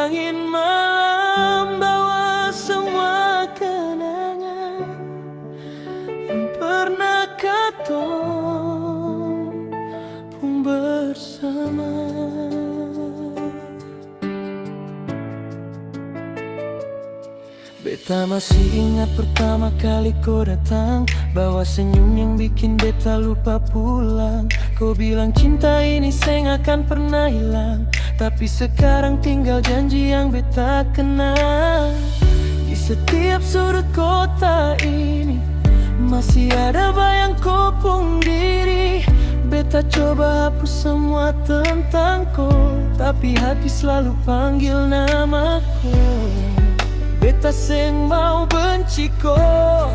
angin malam bawa semua kenangan yang pernah katong pun bersama. Beta masih ingat pertama kali kau datang, bawa senyum yang bikin beta lupa pulang. Kau bilang cinta ini seng akan pernah hilang, tapi sekarang tinggal janji yang beta kenal. Di setiap sudut kota ini masih ada bayang kau pun diri. Beta coba hapus semua tentang kau, tapi hati selalu panggil namaku. Beta seng mau benci kau,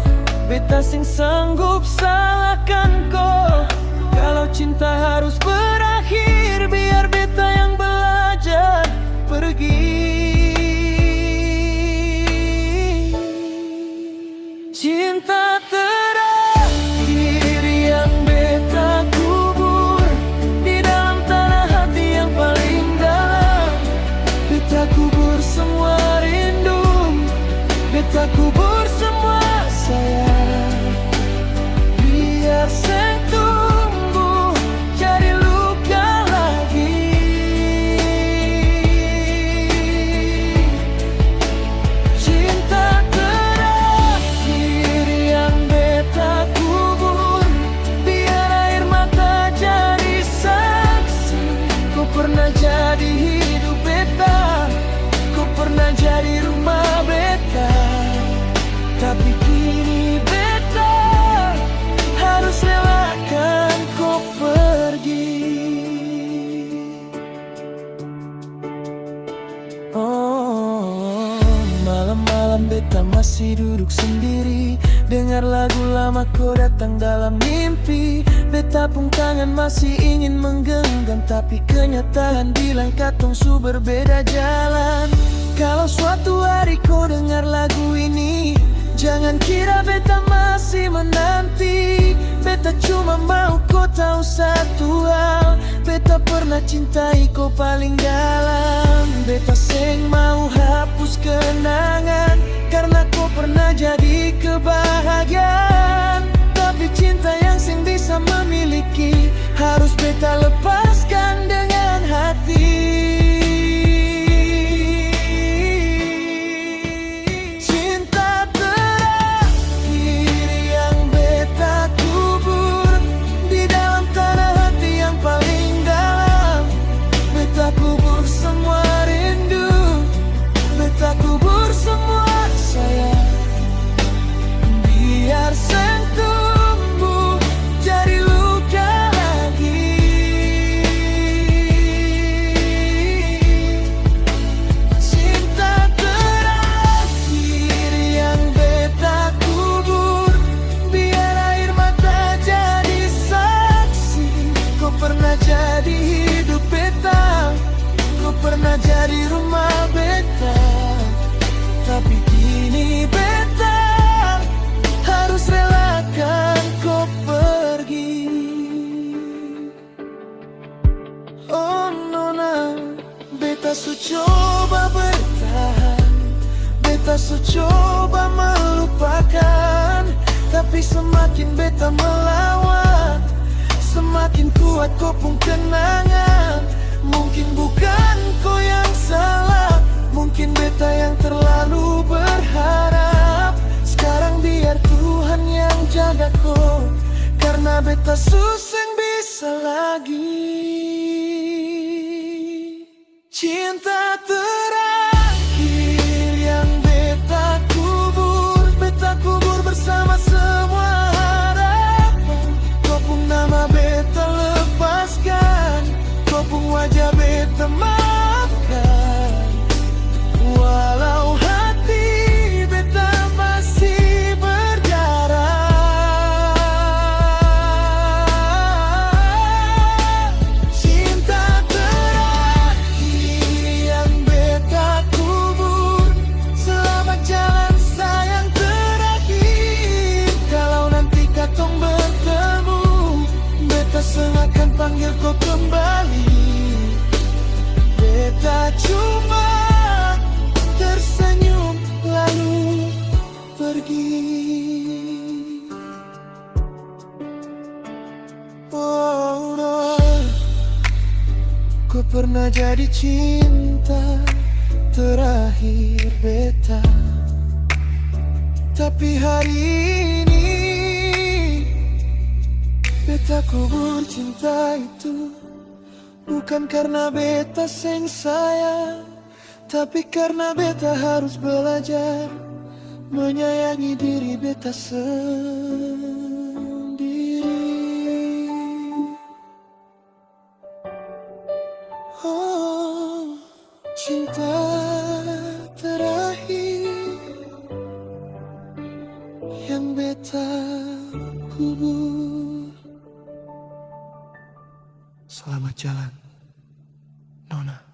beta seng sanggup salahkan kau. Kalau cinta harus berakhir, biar beta yang belajar pergi. Cinta terakhir yang beta kubur di dalam tanah hati yang paling dalam. Beta kubur semua rindu, beta kubur semua sayang, biar seng tumbuh jadi luka lagi. Cinta terakhir yang beta kubur, biar air mata jadi saksi. Kau pernah jadi hidup beta, kau pernah jadi rumah beta, tapi kini beta harus relakan kau pergi. Oh, malam-malam beta masih duduk sendiri, dengar lagu lama kau datang dalam mimpi. Beta pun tangan masih ingin menggenggam, tapi kenyataan bilang katong su berbeda jalan. Kalau suatu hari kau dengar lagu ini, jangan kira beta masih menanti. Beta cuma mau kau tahu satu hal, beta pernah cintai kau paling dalam. Beta seng mau hapus kenangan, karena kau pernah jadi kebahagiaan. Tapi cinta yang seng bisa memiliki, harus beta lepaskan dengan hati. Pernah jadi rumah beta, tapi kini beta harus relakan kau pergi. Oh nona, beta su coba bertahan, beta su coba melupakan, tapi semakin beta melawan, semakin kuat kau pun kenangan. Mungkin bukan kau yang salah, mungkin beta yang terlalu berharap. Sekarang biar Tuhan yang jaga kau, karena beta suseng bisa lagi. Cinta terakhir yang beta kubur bersama semua harapan. Kau pun nama beta lepaskan, kau pun wajah beta maafkan. Walau hati beta masih berjarak. Cinta terakhir yang beta kubur, selamat jalan sayang terakhir. Kalau nanti katong bertemu, beta sengakan panggil kau kembali. Beta cuma lagi. Oh no, ku pernah jadi cinta terakhir beta, tapi hari ini beta kubur cinta itu. Bukan karena beta seng sayang, tapi karena beta harus belajar menyayangi diri beta sendiri. Oh, cinta terakhir yang beta kubur. Selamat jalan, Nona.